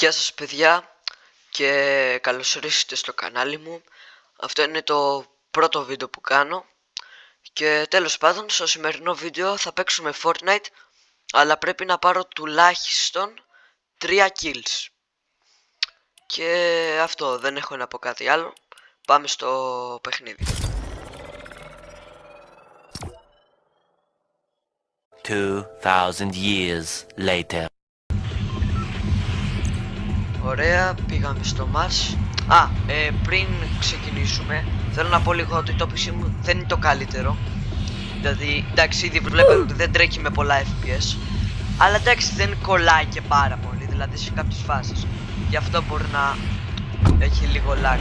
Γεια σας παιδιά και καλώς ορίσατε στο κανάλι μου. Αυτό είναι το πρώτο βίντεο που κάνω. Και τέλος πάντων στο σημερινό βίντεο θα παίξουμε Fortnite, αλλά πρέπει να πάρω τουλάχιστον 3 kills. Και αυτό, δεν έχω να πω κάτι άλλο. Πάμε στο παιχνίδι. 2,000 years later. Ωραία, πήγαμε στο Mars. Πριν ξεκινήσουμε, θέλω να πω λίγο ότι το PC μου δεν είναι το καλύτερο. Δηλαδή, εντάξει, ήδη βλέπετε ότι δεν τρέχει με πολλά FPS. Αλλά εντάξει, δεν κολλάει και πάρα πολύ, δηλαδή σε κάποιες φάσεις. Γι' αυτό μπορεί να έχει λίγο lag.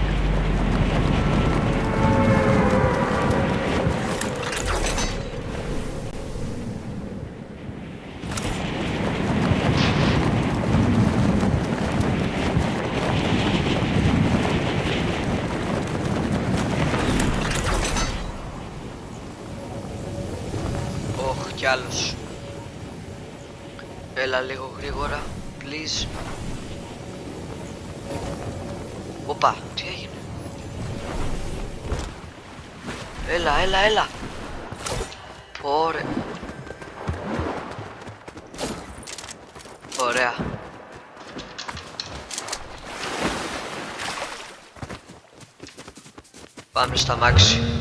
Κι άλλος. Έλα λίγο γρήγορα, please. Οπα, τι έγινε? Έλα. Πόρε. Ωραία. Πάμε στα μάξι.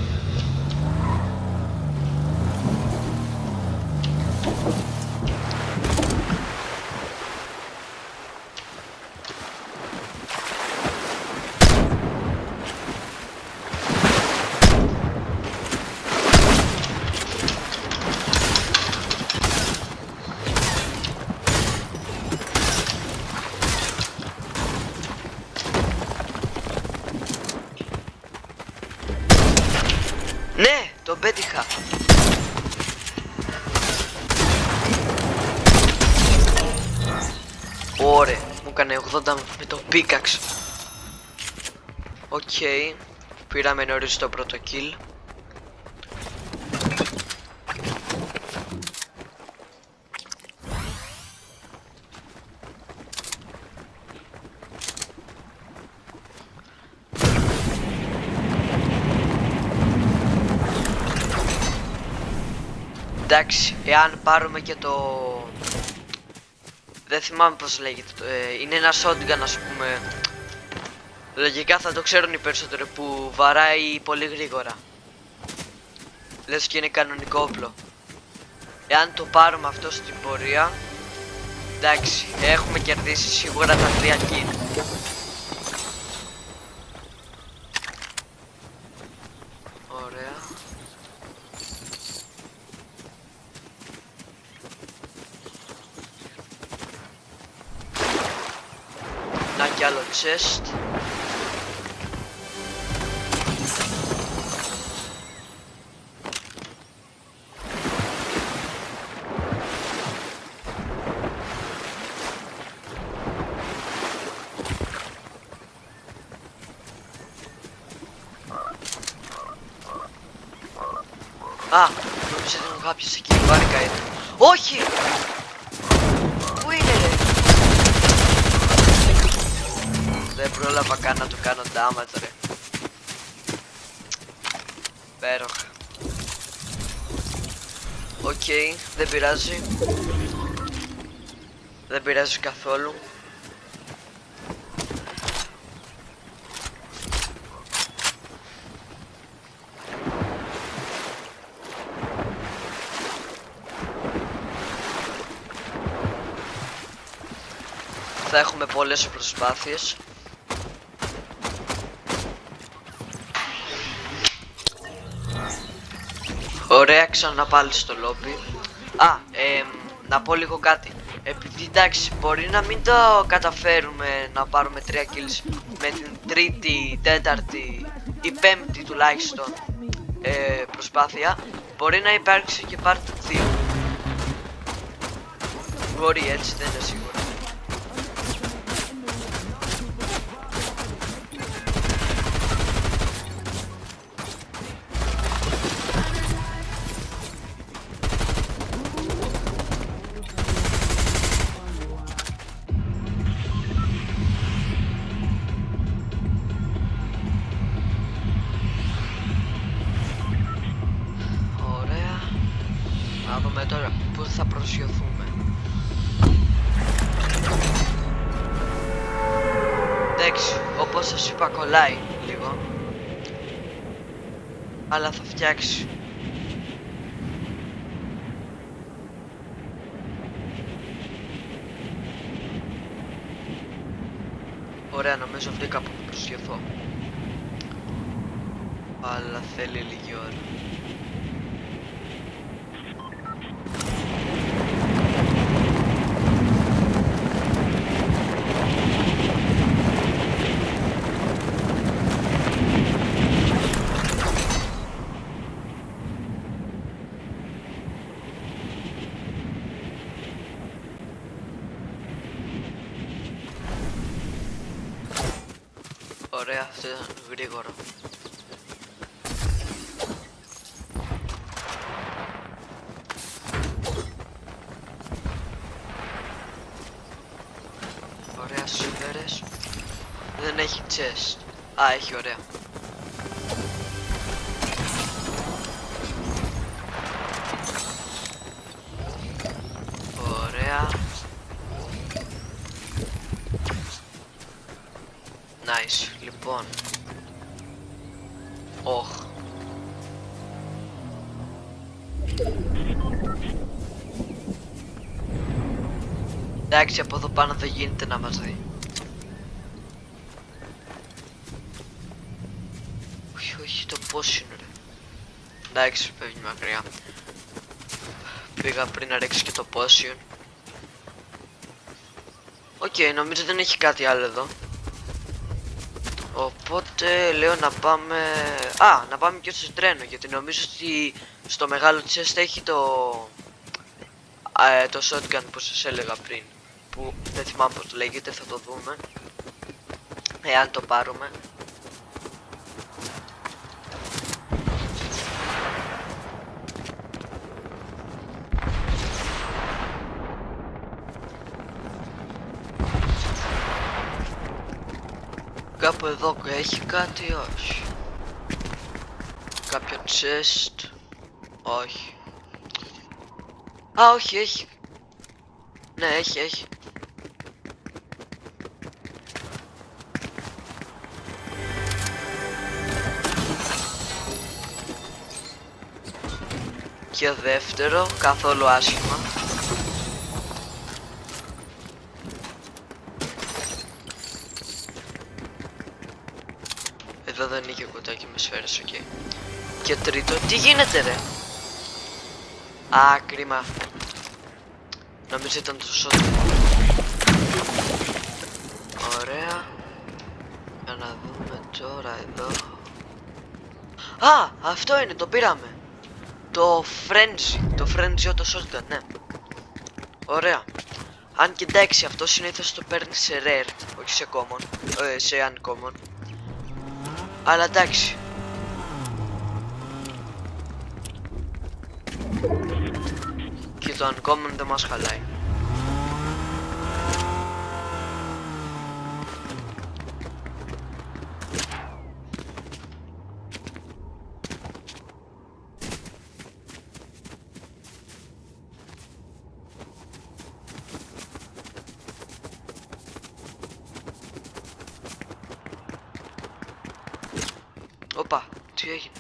Ναι, τον πέτυχα. Ωραία, μου έκανε 80 με το πίκαξ. Οκ, πήραμε νωρίς το πρώτο kill. Εντάξει, εάν πάρουμε και το... δεν θυμάμαι πως λέγεται, είναι ένα shotgun, ας πούμε. Λογικά θα το ξέρουν οι περισσότεροι, που βαράει πολύ γρήγορα. Λες και είναι κανονικό όπλο. Εάν το πάρουμε αυτό στην πορεία, εντάξει, έχουμε κερδίσει σίγουρα τα 3 kill. Ωραία. Να κι άλλο chest. Νόμιζα ότι είναι κάποιος εκεί, βάρικα είναι. Όχι! Πού είναι ρε? Δεν πρόλαβα καν να του κάνω damage ρε. Πέροχα. Οκ, δεν πειράζει. Δεν πειράζει καθόλου. Θα έχουμε πολλές προσπάθειες. Ωραία, ξανά πάλι στο lobby. Να πω λίγο κάτι. Επειδή εντάξει, μπορεί να μην το καταφέρουμε να πάρουμε 3 kills με την τρίτη, τέταρτη ή πέμπτη τουλάχιστον προσπάθεια, μπορεί να υπάρξει και part 2. Μπορεί, έτσι δεν είναι σίγουρο. θα προσγειωθούμε. Εντάξει, όπως σας είπα κολλάει λίγο, αλλά θα φτιάξει. Ωραία, νομίζω βρήκα που να προσγειωθώ, αλλά θέλει λίγη ώρα. Ωραία, αυτό ήταν γρήγορο. Ωραία, σφαίρες. Δεν έχει chest. Α, έχει, ωραία. Ωραία. Nice, λοιπόν. Όχ. Εντάξει, από εδώ πάνω δεν γίνεται να μας δει. Όχι, όχι, το πώς είναι ρε. Εντάξει, φεύγει μακριά. Πήγα πριν να ρίξω και το potion. Οκ, νομίζω δεν έχει κάτι άλλο εδώ. Οπότε λέω να πάμε... Α, να πάμε και στο τρένο, γιατί νομίζω ότι στο μεγάλο chest έχει το shotgun που σας έλεγα πριν, που δεν θυμάμαι πως λέγεται, θα το δούμε εάν το πάρουμε. Κάπου εδώ έχει κάτι, όχι. Κάποιο chest, όχι. Α, όχι, έχει. Ναι, έχει. Και δεύτερο, καθόλου άσχημα. Εδώ δεν είχε κουτάκι με σφαίρες, οκ. Και τρίτο, τι γίνεται ρε. Α, κρίμα. Νομίζω ήταν το σώμα. Ωραία. Για να δούμε τώρα εδώ. Α, αυτό είναι, το πήραμε. Το Frenzy, το shotgun, ναι. Ωραία. Αν και εντάξει, αυτό συνήθως το παίρνει σε rare, όχι σε common, σε uncommon. Αλλά εντάξει. Και το uncommon δεν μας χαλάει. Οπα, τι έγινε.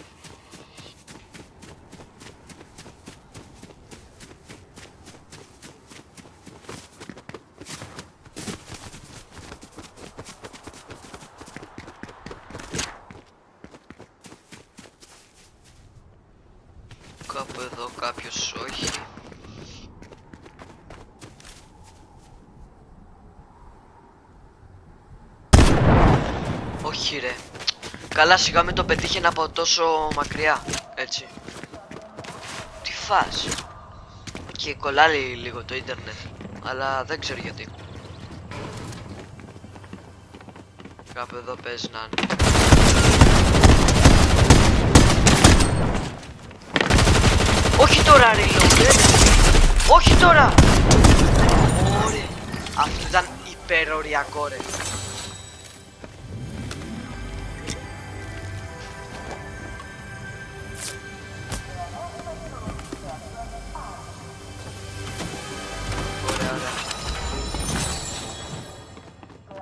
Κάπου εδώ κάποιος, όχι. Όχι ρε. Καλά, σιγά μην το πετύχει από τόσο μακριά, έτσι. Τι φας. Και κολλάει λίγο το ίντερνετ, αλλά δεν ξέρω γιατί. Κάπου εδώ παίζει να είναι. Όχι τώρα ρε λόγε. Όχι τώρα. Ωραία. Αυτό ήταν υπεροριακό ρε.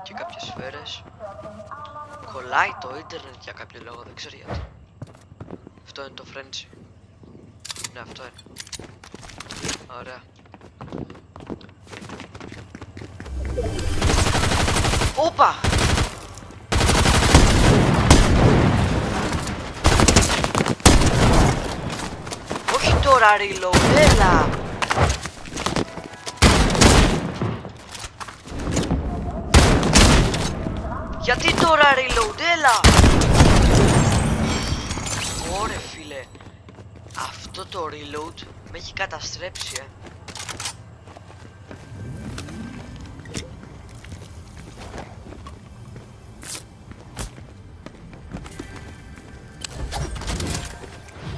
και κάποιες σφαίρες. Κολλάει το ίντερνετ για κάποιο λόγο, δεν ξέρω γιατί. Αυτό είναι το Frenzy. Ναι, αυτό είναι. Ωραία. Όπα! Όχι τώρα reload, έλα! Γιατί τώρα reload, έλα! Ωρε φίλε, αυτό το reload με έχει καταστρέψει,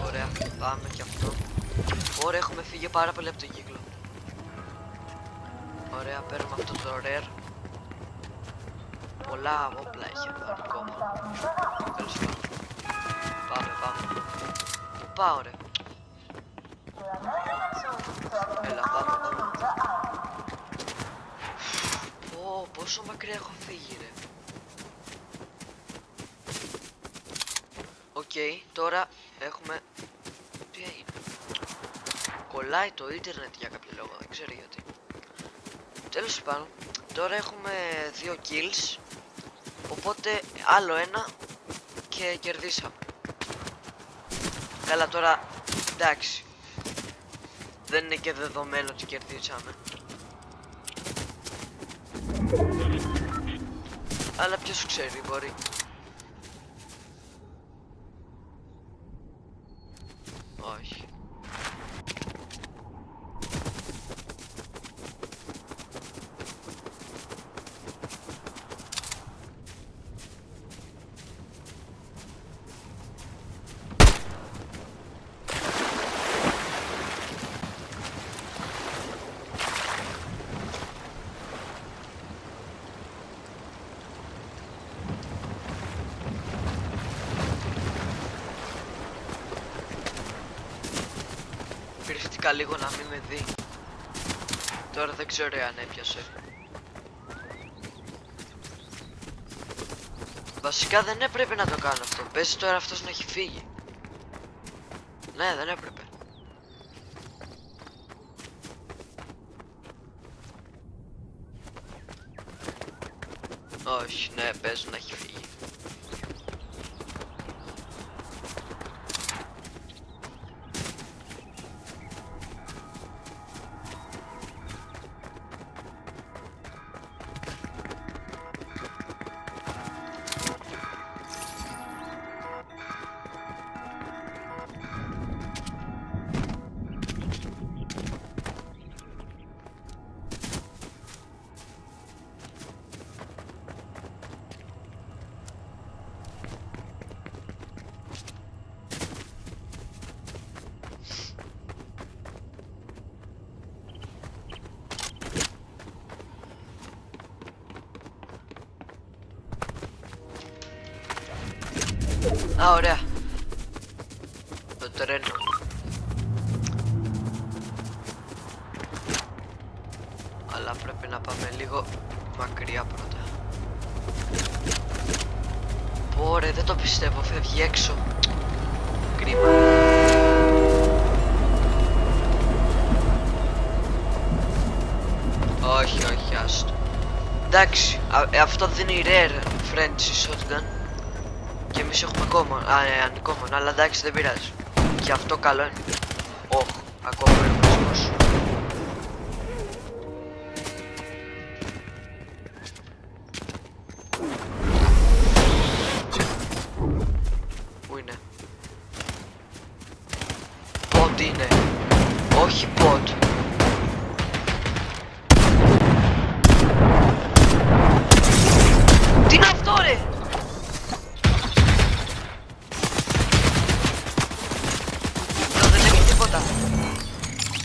Ωραία, πάμε και αυτό. Ωραία, έχουμε φύγει πάρα πολύ από τον κύκλο. Ωραία, παίρνουμε αυτό το rare. Πολλά όπλα έχει εδώ ακόμα. Τέλος πάντων. Πάμε. Πού πάω ρε? Έλα, πάμε. Πόσο μακριά έχω φύγει ρε. Οκ, τώρα έχουμε... Τι έγινε? Κολλάει το ίντερνετ για κάποιο λόγο, δεν ξέρω γιατί. Τέλος πάντων, τώρα έχουμε 2 kills. Οπότε άλλο ένα και κερδίσαμε. Καλά τώρα, εντάξει. Δεν είναι και δεδομένο ότι κερδίσαμε. Αλλά ποιος ξέρει, μπορεί. Όχι. Πυρηθήκα λίγο να μην με δει. Τώρα δεν ξέρω αν έπιασε. Βασικά δεν έπρεπε να το κάνω αυτό. Παίζει τώρα αυτός να έχει φύγει. Ναι, δεν έπρεπε. Όχι, ναι, παίζει να έχει φύγει. Α, ωραία. Το τρένο. Αλλά πρέπει να πάμε λίγο μακριά πρώτα. Πόρε, δεν το πιστεύω, φεύγει έξω. Κρίμα. Όχι, όχι, άστο. Εντάξει, αυτό δίνει rare Frenzy shotgun. Και εμείς έχουμε common, uncommon, αλλά εντάξει δεν πειράζει. Και αυτό καλό είναι. Όχ, ακόμα ένας. Πού είναι? Bot είναι. Όχι bot. Τι είναι αυτό ρε?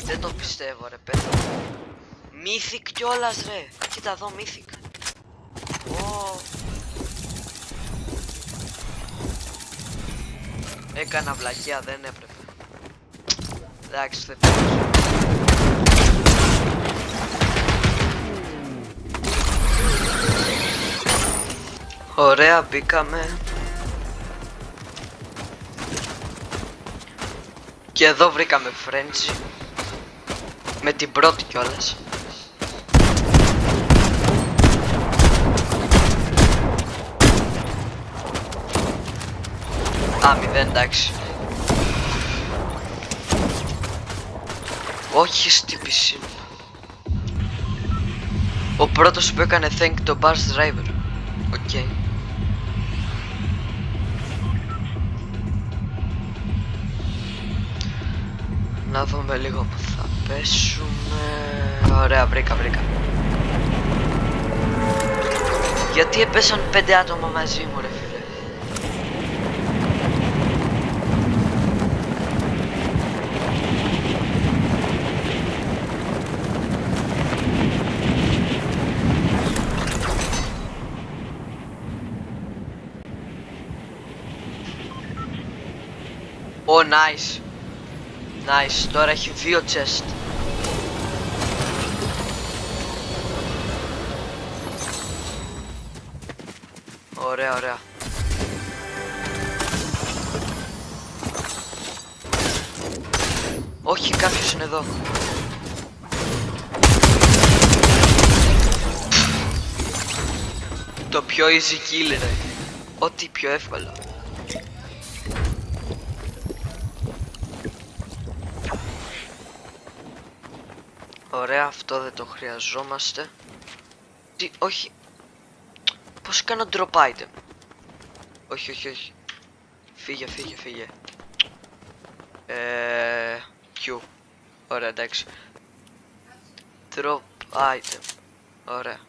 Δεν το πιστεύω ρε παιδί. Mythic κιόλας ρε. Κοίτα εδώ Mythic. Έκανα βλακεία, δεν έπρεπε. Εντάξει, δεν πειράζει. Ωραία, μπήκαμε. Και εδώ βρήκαμε Frenzy. Με την πρώτη κιόλας. Α, 0, εντάξει. Όχι στη πισίνα. Ο πρώτος που έκανε thank το bus driver. Οκ. Να δούμε λίγο που θα πέσουμε. Ωραία, βρήκα. Γιατί έπεσαν 5 άτομα μαζί μου, ρε φίλε. Ω, nice. Nice, τώρα έχει 2 chest. Ωραία. Όχι, κάποιος είναι εδώ. Το πιο easy kill, ρε. Ό,τι πιο εύκολο. Ωραία, αυτό δεν το χρειαζόμαστε. Τι, όχι. Πώς κάνω drop item. Όχι. Φύγε. Q. Ωραία, εντάξει. Drop item. Ωραία.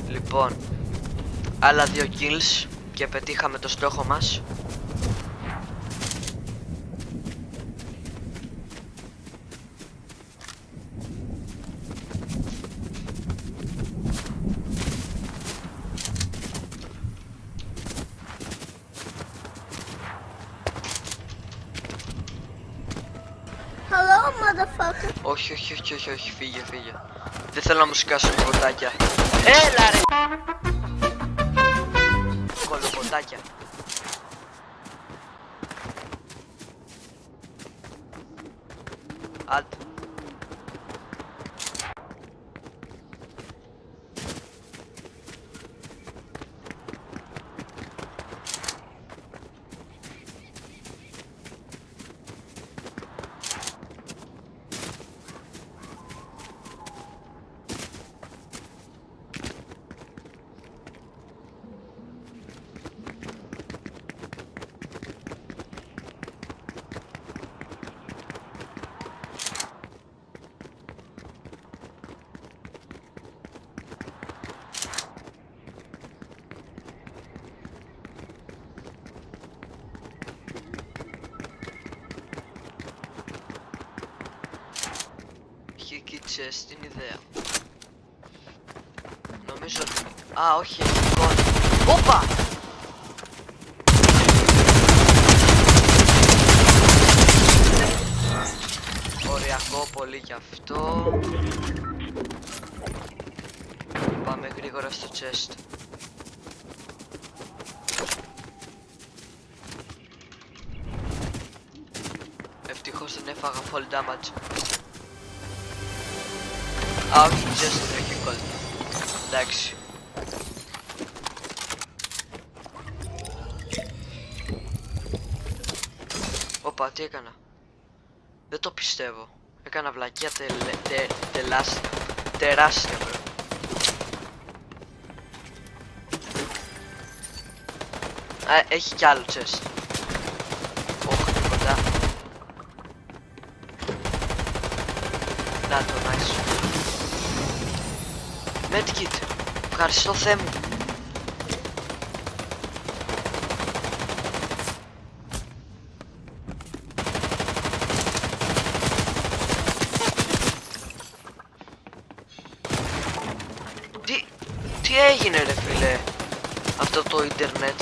Λοιπόν, άλλα 2 kills και πετύχαμε το στόχο μας. Hello, motherfucker. Όχι, φύγε. Δεν θέλω να μου σκάσουν ποτάκια. Έλα ρε! Κολοποτάκια. Άντε. Εκεί chest την ιδέα. Νομίζω ότι... Α, όχι, έχει εικόνα. Όπα! Οριακό πολύ κι αυτό. Πάμε γρήγορα στο chest. Ευτυχώς δεν έφαγα full damage. Α, όχι, just το έχει cold. Εντάξει. Όπα, τι έκανα. Δεν το πιστεύω. Έκανα βλακεία τεράστια, bro. Α, έχει κι άλλο chest. Όχι, κοντά. Να το, nice. Medkit, ευχαριστώ Θεέ μου. Τι έγινε ρε φίλε, αυτό το ίντερνετ.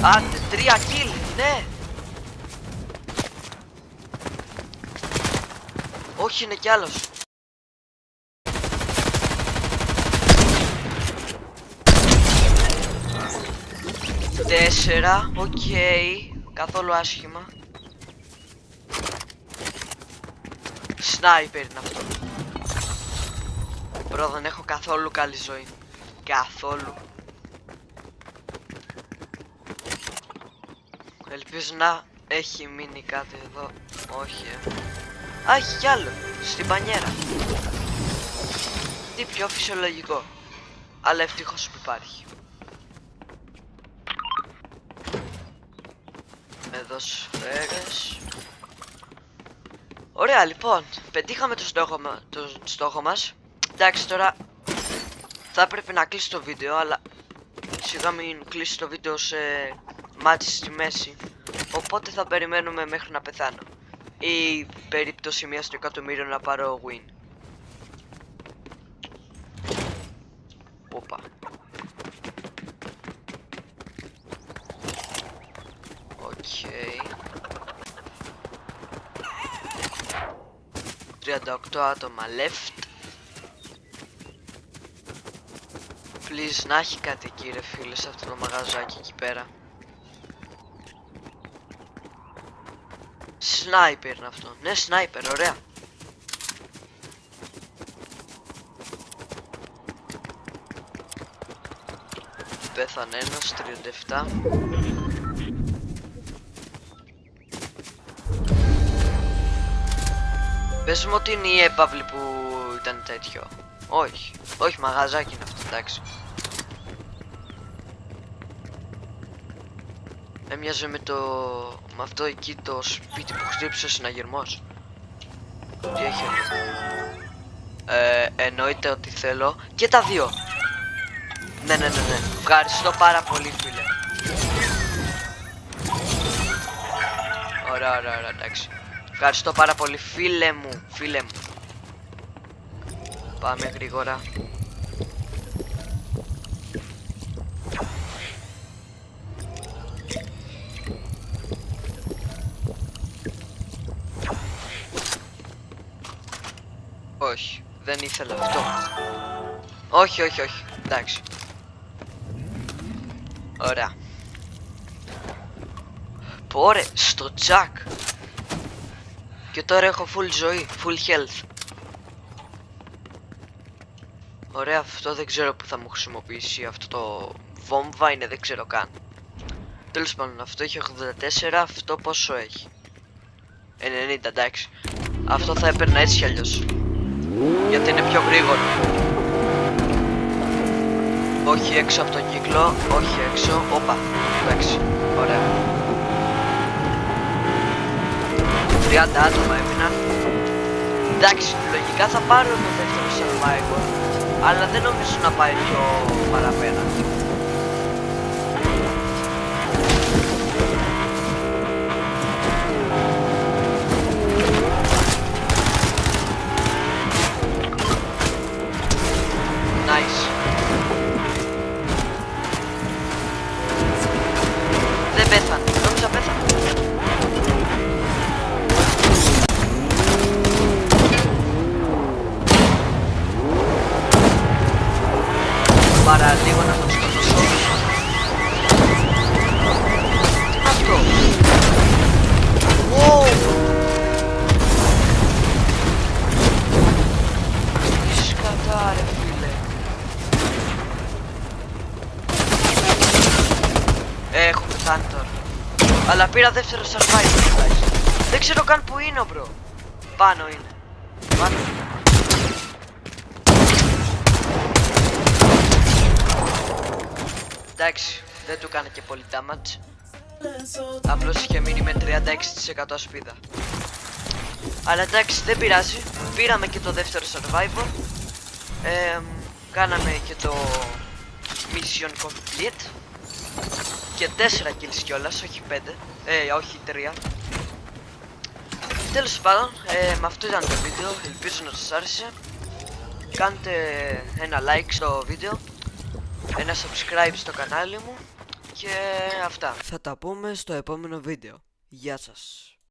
Άντε, 3 kill, ναι. Όχι, είναι κι άλλος. Τέσσερα, οκ, καθόλου άσχημα. Σνάιπερ είναι αυτό. Μπρο, δεν έχω καθόλου καλή ζωή. Καθόλου. Ελπίζω να έχει μείνει κάτι εδώ. Όχι, Α, έχει κι άλλο. Στην πανιέρα. Τι πιο φυσιολογικό. Αλλά ευτυχώς που υπάρχει. Εδώ σφαίρες. Ωραία, λοιπόν. Πετύχαμε τον στόχο μας. Εντάξει, τώρα θα έπρεπε να κλείσει το βίντεο, αλλά σιγά μην κλείσει το βίντεο σε μάτι στη μέση. Οπότε θα περιμένουμε μέχρι να πεθάνω. Ή περίπτωση μιας στο εκατομμύριο να πάρω win. Όπα. Οκ. 38 άτομα left. Please να έχει κάτι εκεί ρε φίλε, σε αυτό το μαγαζάκι εκεί πέρα. Σνάιπερ είναι αυτό. Ναι, σνάιπερ, ωραία. Πέθανε ένας, 37. Πες μου ότι είναι η έπαυλη που ήταν τέτοιο. Όχι, όχι, μαγαζάκι είναι αυτό, εντάξει. Έμοιαζε με αυτό εκεί το σπίτι που χτύπησε ο συναγερμός. Τι έχει εννοείται ότι θέλω και τα δύο. Ναι. Ευχαριστώ πάρα πολύ φίλε. Ωραία, εντάξει. Ευχαριστώ πάρα πολύ φίλε μου. Πάμε γρήγορα. Όχι, δεν ήθελα αυτό. Όχι, εντάξει. Ωραία. Πόρε, στο τζακ. Και τώρα έχω full ζωή, full health. Ωραία, αυτό δεν ξέρω που θα μου χρησιμοποιήσει. Αυτό το βόμβα είναι, δεν ξέρω καν. Τέλος πάντων, αυτό έχει 84, αυτό πόσο έχει? 90, εντάξει. Αυτό θα έπαιρνα έτσι κι αλλιώς. Γιατί είναι πιο γρήγορο. Όχι έξω από τον κύκλο, όχι έξω. Όπα, εντάξει, ωραία. 30 άτομα έμειναν. Εντάξει, λογικά θα πάρω το δεύτερο survivor, αλλά δεν νομίζω να πάει πιο παραπέρα. Nice. Δεν πέθανε, νόμιζα πέθανε. Παραλίγο να τον σκοτώσω. Τι είναι αυτό? Wow. Τι σκατά ρε φίλε. Έχω πεθάνει τώρα. Αλλά πήρα δεύτερο survivor. Δεν ξέρω καν που είναι ο μπρο. Πάνω είναι. Πάνω. Εντάξει, δεν του κάνει και πολύ damage. Απλώς είχε μείνει με 36% ασπίδα. Αλλά εντάξει, δεν πειράζει. Πήραμε και το δεύτερο survivor. Κάναμε και το mission complete. Και 4 kills κιόλας, όχι 5. Όχι 3. Τέλος πάντων, με αυτό ήταν το βίντεο. Ελπίζω να σας άρεσε. Κάντε ένα like στο βίντεο, ένα subscribe στο κανάλι μου Και αυτά. Θα τα πούμε στο επόμενο βίντεο. Γεια σας.